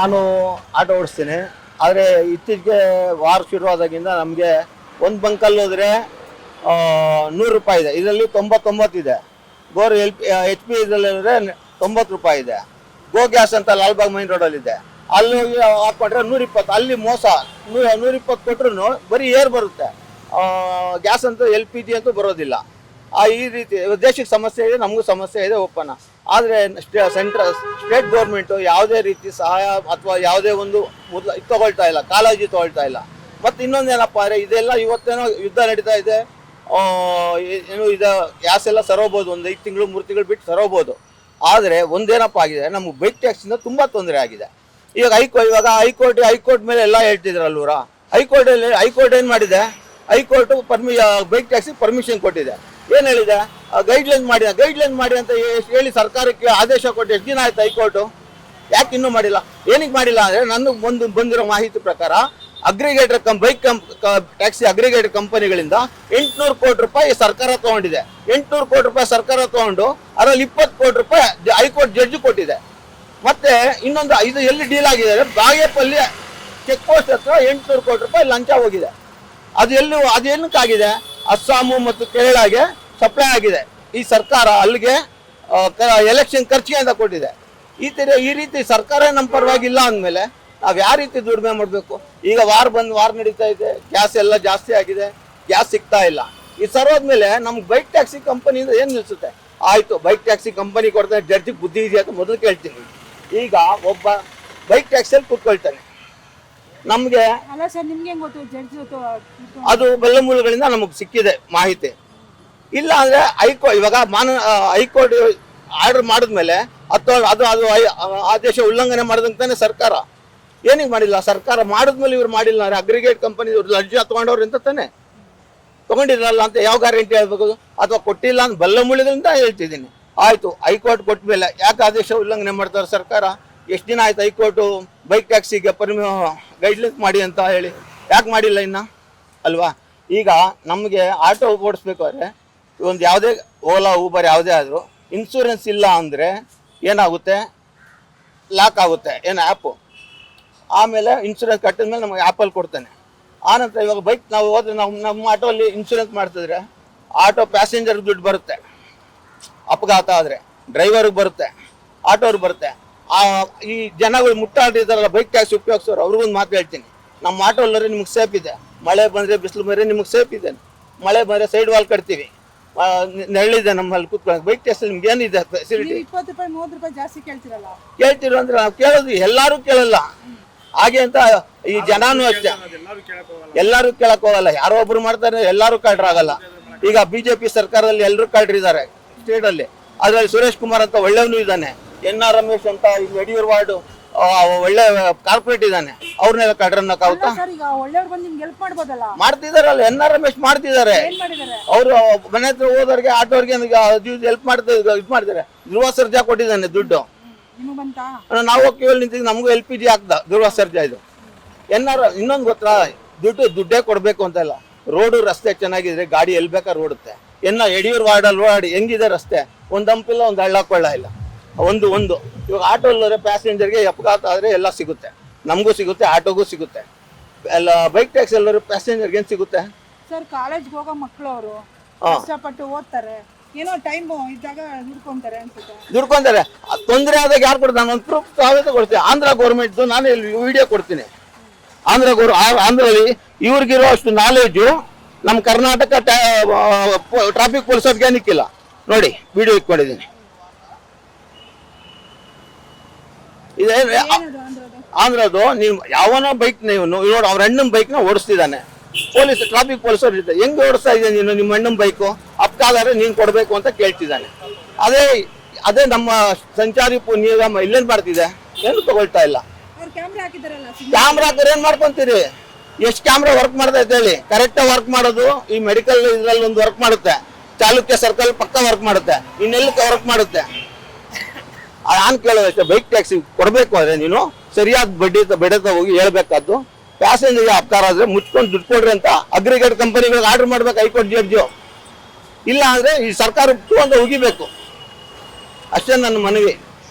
ನಾನು ಆಟೋ ಓಡಿಸ್ತೀನಿ. ಆದರೆ ಇತ್ತೀಚೆಗೆ ವಾರ ಶುರುವಾದಾಗಿಂದ ನಮಗೆ ಒಂದು ಬಂಕಲ್ಲಿ ಹೋದರೆ 100 ರೂಪಾಯಿ ಇದೆ, ಇದರಲ್ಲಿ 99 ಇದೆ. ಗೋರ್ HP ಇದರಲ್ಲಿ ಅಂದರೆ 90 ರೂಪಾಯಿ ಇದೆ. ಗೋ ಗ್ಯಾಸ್ ಅಂತ ಲಾಲ್ಬಾಗ್ ಮೈನ್ ರೋಡಲ್ಲಿದೆ, ಅಲ್ಲಿ ಹೋಗಿ ಹಾಕ್ಕೊಂಡ್ರೆ 120. ಅಲ್ಲಿ ಮೋಸ, 120 ಕೊಟ್ಟರು ಬರೀ ಏರ್ ಬರುತ್ತೆ, ಗ್ಯಾಸ್ ಅಂತೂ LPG ಅಂತೂ ಬರೋದಿಲ್ಲ. ಈ ರೀತಿ ದೇಶಕ್ಕೆ ಸಮಸ್ಯೆ ಇದೆ, ನಮಗೂ ಸಮಸ್ಯೆ ಇದೆ ಒಪ್ಪನ. ಆದರೆ ಸ್ಟೇಟ್ ಗೌರ್ಮೆಂಟು ಯಾವುದೇ ರೀತಿ ಸಹಾಯ ಅಥವಾ ಯಾವುದೇ ಒಂದು ತಗೊಳ್ತಾ ಇಲ್ಲ, ಕಾಳಜಿ ತಗೊಳ್ತಾ ಇಲ್ಲ. ಮತ್ತು ಇನ್ನೊಂದೇನಪ್ಪ ಅಂದರೆ ಇದೆಲ್ಲ ಇವತ್ತೇನೋ ಯುದ್ಧ ನಡೀತಾ ಇದೆ, ಏನು ಇದು ಗ್ಯಾಸ್ ಎಲ್ಲ ಸರೋಬೋದು, ಒಂದು 5 ತಿಂಗಳು 3 ತಿಂಗಳು ಬಿಟ್ಟು ಸರೋಬೋದು. ಆದರೆ ಒಂದೇನಪ್ಪ ಆಗಿದೆ, ನಮಗೆ ಬೈಕ್ ಟ್ಯಾಕ್ಸಿಂದ ತುಂಬ ತೊಂದರೆ ಆಗಿದೆ. ಇವಾಗ ಹೈಕೋರ್ಟ್ ಮೇಲೆ ಎಲ್ಲ ಹೇಳ್ತಿದ್ರಲ್ವರ, ಹೈಕೋರ್ಟ್ ಏನು ಮಾಡಿದೆ, ಹೈಕೋರ್ಟು ಬೈಕ್ ಟ್ಯಾಕ್ಸಿ ಪರ್ಮಿಷನ್ ಕೊಟ್ಟಿದೆ. ಏನು ಹೇಳಿದೆ, ಗೈಡ್ಲೈನ್ ಮಾಡಿ ಅಂತ ಹೇಳಿ ಸರ್ಕಾರಕ್ಕೆ ಆದೇಶ ಕೊಟ್ಟು ಎಷ್ಟು ದಿನ ಆಯ್ತು ಹೈಕೋರ್ಟು? ಯಾಕೆ ಇನ್ನೂ ಮಾಡಿಲ್ಲ? ಏನಕ್ಕೆ ಮಾಡಿಲ್ಲ ಅಂದರೆ, ನನಗೆ ಬಂದಿರೋ ಮಾಹಿತಿ ಪ್ರಕಾರ ಅಗ್ರಿಗೇಟರ್ ಟ್ಯಾಕ್ಸಿ ಅಗ್ರಿಗೇಟರ್ ಕಂಪನಿಗಳಿಂದ 800 ಕೋಟಿ ರೂಪಾಯಿ ಸರ್ಕಾರ ತೊಗೊಂಡಿದೆ. 800 ಕೋಟಿ ರೂಪಾಯಿ ಸರ್ಕಾರ ತೊಗೊಂಡು ಅದರಲ್ಲಿ 20 ಕೋಟಿ ರೂಪಾಯಿ ಹೈಕೋರ್ಟ್ ಜಡ್ಜ್ ಕೊಟ್ಟಿದೆ. ಮತ್ತೆ ಇನ್ನೊಂದು ಇದು ಎಲ್ಲಿ ಡೀಲ್ ಆಗಿದೆ, ಬಾಗೇಪಲ್ಲಿ ಚೆಕ್ ಪೋಸ್ಟ್ ಹತ್ರ 800 ಕೋಟಿ ರೂಪಾಯಿ ಲಂಚ ಹೋಗಿದೆ. ಅದು ಏನಕ್ಕಾಗಿದೆ? ಅಸ್ಸಾಮು ಮತ್ತು ಕೇರಳಗೆ ಸಪ್ಲೈ ಆಗಿದೆ. ಈ ಸರ್ಕಾರ ಅಲ್ಲಿಗೆ ಎಲೆಕ್ಷನ್ ಖರ್ಚಿಗೆ ಅಂತ ಕೊಟ್ಟಿದೆ. ಈ ರೀತಿ ಸರ್ಕಾರ ನಮ್ಮ ಪರವಾಗಿಲ್ಲ ಅಂದಮೇಲೆ ನಾವು ಯಾವ ರೀತಿ ದುಡಿಮೆ ಮಾಡಬೇಕು? ಈಗ ವಾರ ನಡೀತಾ ಇದೆ, ಗ್ಯಾಸ್ ಎಲ್ಲ ಜಾಸ್ತಿ ಆಗಿದೆ, ಗ್ಯಾಸ್ ಸಿಗ್ತಾ ಇಲ್ಲ. ಈ ಸರೋದ್ಮೇಲೆ ನಮ್ಗೆ ಬೈಕ್ ಟ್ಯಾಕ್ಸಿ ಕಂಪನಿಯಿಂದ ಏನು ನಿಲ್ಸುತ್ತೆ? ಆಯಿತು, ಬೈಕ್ ಟ್ಯಾಕ್ಸಿ ಕಂಪನಿ ಕೊಡ್ತಾರೆ, ಜಡ್ಜಿಗೆ ಬುದ್ಧಿ ಇದೆಯಾ ಅಂತ ಮೊದಲು ಕೇಳ್ತೀನಿ. ಈಗ ಒಬ್ಬ ಬೈಕ್ ಟ್ಯಾಕ್ಸಿಯಲ್ಲಿ ಕೂತ್ಕೊಳ್ತಾನೆ, ನಮಗೆ ಅದು ಬೆಲ್ಲಮೂಲಗಳಿಂದ ನಮಗೆ ಸಿಕ್ಕಿದೆ ಮಾಹಿತಿ. ಇಲ್ಲ ಅಂದರೆ ಇವಾಗ ಹೈಕೋರ್ಟ್ ಆರ್ಡರ್ ಮಾಡಿದ್ಮೇಲೆ ಅದು ಆದೇಶ ಉಲ್ಲಂಘನೆ ಮಾಡಿದಂತಾನೆ ಸರ್ಕಾರ. ಏನಿಗೆ ಮಾಡಿಲ್ಲ? ಸರ್ಕಾರ ಮಾಡಿದ್ಮೇಲೆ ಇವ್ರು ಮಾಡಿಲ್ಲ ಅಂದರೆ ಅಗ್ರಿಗೇಟ್ ಕಂಪನಿ ಲಂಚ ತೊಗೊಂಡವ್ರು ಅಂತ ತಾನೆ, ತೊಗೊಂಡಿರಲ್ಲ ಅಂತ ಯಾವ ಗ್ಯಾರಂಟಿ ಹೇಳ್ಬೇಕು? ಅಥವಾ ಕೊಟ್ಟಿಲ್ಲ ಅಂತ ಬೆಲ್ಲಮೂಲಗಳಿಂದ ಹೇಳ್ತಿದ್ದೀನಿ. ಆಯಿತು, ಹೈಕೋರ್ಟ್ ಕೊಟ್ಟ ಮೇಲೆ ಯಾಕೆ ಆದೇಶ ಉಲ್ಲಂಘನೆ ಮಾಡ್ತಾರೆ ಸರ್ಕಾರ? ಎಷ್ಟು ದಿನ ಆಯ್ತು ಹೈಕೋರ್ಟು ಬೈಕ್ ಟ್ಯಾಕ್ಸಿಗೆ ಗೈಡ್ಲೈನ್ಸ್ ಮಾಡಿ ಅಂತ ಹೇಳಿ? ಯಾಕೆ ಮಾಡಿಲ್ಲ ಇನ್ನು? ಅಲ್ವಾ? ಈಗ ನಮಗೆ ಆಟೋ ಓಡಿಸ್ಬೇಕಾದ್ರೆ ಒಂದು ಯಾವುದೇ ಓಲಾ ಊಬರ್ ಯಾವುದೇ ಆದರೂ ಇನ್ಶೂರೆನ್ಸ್ ಇಲ್ಲ ಅಂದರೆ ಏನಾಗುತ್ತೆ? ಲಾಕ್ ಆಗುತ್ತೆ ಏನು ಆ್ಯಪು. ಆಮೇಲೆ ಇನ್ಶೂರೆನ್ಸ್ ಕಟ್ಟಿದ ಮೇಲೆ ನಮಗೆ ಆ್ಯಪಲ್ಲಿ ಕೊಡ್ತಾನೆ. ಆನಂತರ ಇವಾಗ ಬೈಕ್ ನಾವು ಹೋದ್ರೆ ನಮ್ಮ ಆಟೋಲ್ಲಿ ಇನ್ಶೂರೆನ್ಸ್ ಮಾಡ್ತಿದ್ರೆ ಆಟೋ ಪ್ಯಾಸೆಂಜರ್ಗೆ ದುಡ್ಡು ಬರುತ್ತೆ, ಅಪಘಾತ ಆದರೆ ಡ್ರೈವರ್ಗೆ ಬರುತ್ತೆ, ಆಟೋವ್ರಿಗೆ ಬರುತ್ತೆ. ಈ ಜನಗಳು ಮುಟ್ಟಾಡಿದಾರಲ್ಲ ಬೈಕ್ ಟ್ಯಾಕ್ಸಿ ಉಪಯೋಗಿಸೋರು, ಅವ್ರಿಗೊಂದು ಮಾತು ಹೇಳ್ತೀನಿ, ನಮ್ಮ ಆಟೋಲ್ಲರಿ ನಿಮಗೆ ಸೇಫ್ ಇದೆ. ಮಳೆ ಬಂದರೆ ಬಿಸಿಲು ಬಂದರೆ ನಿಮಗೆ ಸೇಫ್ ಇದೆ. ಮಳೆ ಬಂದರೆ ಸೈಡ್ ವಾಲ್ ಕಟ್ತೀವಿ, ನೆರಳಿದೆ ನಮ್ಮಲ್ಲಿ ಕೂತ್ಕೊಳ್ಳೋಕೆ. ಬೈಕ್ ಟ್ಯಾಕ್ಸಿ ನಿಮ್ಗೆ ಏನಿದೆ ಫೆಸಿಲಿಟಿ? 20 ರೂಪಾಯಿ 30 ರೂಪಾಯಿ ಜಾಸ್ತಿ ಕೇಳ್ತಿರಲ್ಲ. ಕೇಳ್ತಿರೋ ಅಂದ್ರೆ ನಾವು ಕೇಳೋದು, ಎಲ್ಲರೂ ಕೇಳಲ್ಲ. ಹಾಗೆ ಅಂತ ಈ ಜನಾನು ಅಷ್ಟೇ, ಎಲ್ಲರೂ ಕೇಳಕ್ ಹೋಗಲ್ಲ. ಯಾರೋ ಒಬ್ರು ಮಾಡ್ತಾರೆ, ಎಲ್ಲರೂ ಕಳ್ರಾಗಲ್ಲ. ಈಗ BJP ಸರ್ಕಾರದಲ್ಲಿ ಎಲ್ಲರೂ ಕಳ್ರಿದ್ದಾರೆ ಸ್ಟೇಟಲ್ಲಿ. ಅದರಲ್ಲಿ ಸುರೇಶ್ ಕುಮಾರ್ ಅಂತ ಒಳ್ಳೆಯವನು ಇದ್ದಾನೆ, NR ರಮೇಶ್ ಅಂತ ಇಲ್ಲಿ ಯಡಿಯೂರು ವಾರ್ಡು ಒಳ್ಳೆ ಕಾರ್ಪೊರೇಟ್ ಇದ್ದಾನೆ, ಅವ್ರನ್ನೆಲ್ಲ ಕಳ್ರನ್ನಕ್ಕಾಗುತ್ತಾ? ಮಾಡ್ತಿದಾರಲ್ಲ, NR ರಮೇಶ್ ಮಾಡ್ತಿದ್ದಾರೆ. ಅವರು ಮನೆ ಹತ್ರ ಹೋದವ್ರಿಗೆ ಆಟೋರ್ಗೆ ಹೆಲ್ಪ್ ಮಾಡ್ತಾರೆ. ಧ್ರುವ ಸರ್ಜಾ ಕೊಟ್ಟಿದ್ದಾನೆ ದುಡ್ಡು. ನಾವು ಕೇಳಿ ನಿಂತಿದ್ದು ನಮಗೂ LPG ಹಾಕ್ದ ಧ್ರುವ ಸರ್ಜಾ. ಇದು NR ಇನ್ನೊಂದು ಗೊತ್ತಾ, ದುಡ್ಡೇ ಕೊಡಬೇಕು ಅಂತಲ್ಲ, ರೋಡು ರಸ್ತೆ ಚೆನ್ನಾಗಿದ್ರೆ ಗಾಡಿ ಎಲ್ಲಿ ಬೇಕಾದ್ರೆ ಓಡುತ್ತೆ. ಯಡಿಯೂರು ವಾರ್ಡಲ್ಲಿ ಓಡಾಡಿ ಹೆಂಗಿದೆ ರಸ್ತೆ? ಒಂದು ಹಂಪಿಲ್ಲ, ಒಂದು ಹಳ್ಳ ಕೊಳ್ಳ ಇಲ್ಲ. ಒಂದು ಇವಾಗ ಆಟೋಲ್ಲರೆ ಪ್ಯಾಸೆಂಜರ್ಗೆ ಅಪಘಾತ ಆದರೆ ಎಲ್ಲ ಸಿಗುತ್ತೆ, ನಮಗೂ ಸಿಗುತ್ತೆ, ಆಟೋಗೂ ಸಿಗುತ್ತೆ. ಎಲ್ಲ ಬೈಕ್ ಟ್ಯಾಕ್ಸಿ ಎಲ್ಲರೂ ಪ್ಯಾಸೆಂಜರ್ಗೆ ಏನು ಸಿಗುತ್ತೆ? ಸರ್, ಕಾಲೇಜ್ಗೆ ಹೋಗೋ ಮಕ್ಕಳು ಅವರು ಕಷ್ಟಪಟ್ಟು ಓದ್ತಾರೆ, ಏನೋ ಟೈಮ್ ಇದ್ದಾಗ ದುಡ್ಕೊಂತಾರೆ. ತೊಂದರೆ ಆದಾಗ ಯಾರು ಕೊಡ್ತಾರೆ? ಒಂದು ಪ್ರೂಫ್ ತಾವೇ ಕೊಡ್ತೀವಿ. ಆಂಧ್ರ ಗೌರ್ಮೆಂಟ್ದು ನಾನು ಇಲ್ಲಿ ವಿಡಿಯೋ ಕೊಡ್ತೀನಿ. ಆಂಧ್ರಲ್ಲಿ ಇವ್ರಿಗಿರೋ ಅಷ್ಟು ನಾಲೆಜು ನಮ್ಮ ಕರ್ನಾಟಕ ಟ್ರಾಫಿಕ್ ಪೊಲೀಸರ್ಗೆ ಏನಿಕ್ಕಿಲ್ಲ. ನೋಡಿ, ವಿಡಿಯೋ ಇಟ್ಕೊಂಡಿದ್ದೀನಿ. ಇದೇ ಆಂಧ್ರದು. ನೀವು ಯಾವನೋ ಬೈಕ್ ನೋಡಿ, ಅವ್ರ ಅಣ್ಣನ ಬೈಕ್ನ ಓಡಿಸ್ತಿದ್ದಾನೆ, ಟ್ರಾಫಿಕ್ ಪೊಲೀಸರು ಇರ್ತಾರೆ. ಹೆಂಗೆ ಓಡಿಸ್ತಾ ಇದ್ದಾನೆ ನೀನು? ನಿಮ್ಮ ಅಣ್ಣನ ಬೈಕು ಅಪ್ಕಾದರೆ ನೀನು ಕೊಡಬೇಕು ಅಂತ ಕೇಳ್ತಿದ್ದಾನೆ. ಅದೇ ನಮ್ಮ ಸಂಚಾರಿ ನಿಗಮ ಇಲ್ಲೇನು ಮಾಡ್ತಿದೆ? ಏನು ತಗೊಳ್ತಾ ಇಲ್ಲ. ಕ್ಯಾಮ್ರಾ ಹಾಕಿದ್ರೆ ಏನು ಮಾಡ್ಕೊಂತೀರಿ? ಎಷ್ಟು ಕ್ಯಾಮ್ರಾ ವರ್ಕ್ ಮಾಡ್ತಾ ಇತ್ತು ಹೇಳಿ? ಕರೆಕ್ಟಾಗಿ ವರ್ಕ್ ಮಾಡೋದು ಈ ಮೆಡಿಕಲ್ ಇದ್ರಲ್ಲಿ ಒಂದು ವರ್ಕ್ ಮಾಡುತ್ತೆ, ಚಾಲುಕ್ಯ ಸರ್ಕಲ್ ಪಕ್ಕ ವರ್ಕ್ ಮಾಡುತ್ತೆ, ಇನ್ನೆಲ್ಲ ವರ್ಕ್ ಮಾಡುತ್ತೆ. ನಾನು ಕೇಳೋದಷ್ಟೇ, ಬೈಕ್ ಟ್ಯಾಕ್ಸಿ ಕೊಡಬೇಕು ಅಂದರೆ ನೀನು ಸರಿಯಾದ ಬಡ್ಡಿ ಹೋಗಿ ಹೇಳ್ಬೇಕಾದ್ದು. ಪ್ಯಾಸೆಂಜರ್ಗೆ ಅಪಕಾರ ಆದರೆ ಮುಚ್ಕೊಂಡು ದುಡ್ಡು ಕೊಡ್ರಿ ಅಂತ ಅಗ್ರಿಗೇಟ್ ಕಂಪನಿಗಳಿಗೆ ಆರ್ಡರ್ ಮಾಡ್ಬೇಕು ಹೈಕೋರ್ಟ್ ಜಡ್ಜು. ಇಲ್ಲ ಅಂದರೆ ಈ ಸರ್ಕಾರ ಅಂತ ಉಗಿಬೇಕು ಅಷ್ಟೇ ನನ್ನ ಮನವಿ.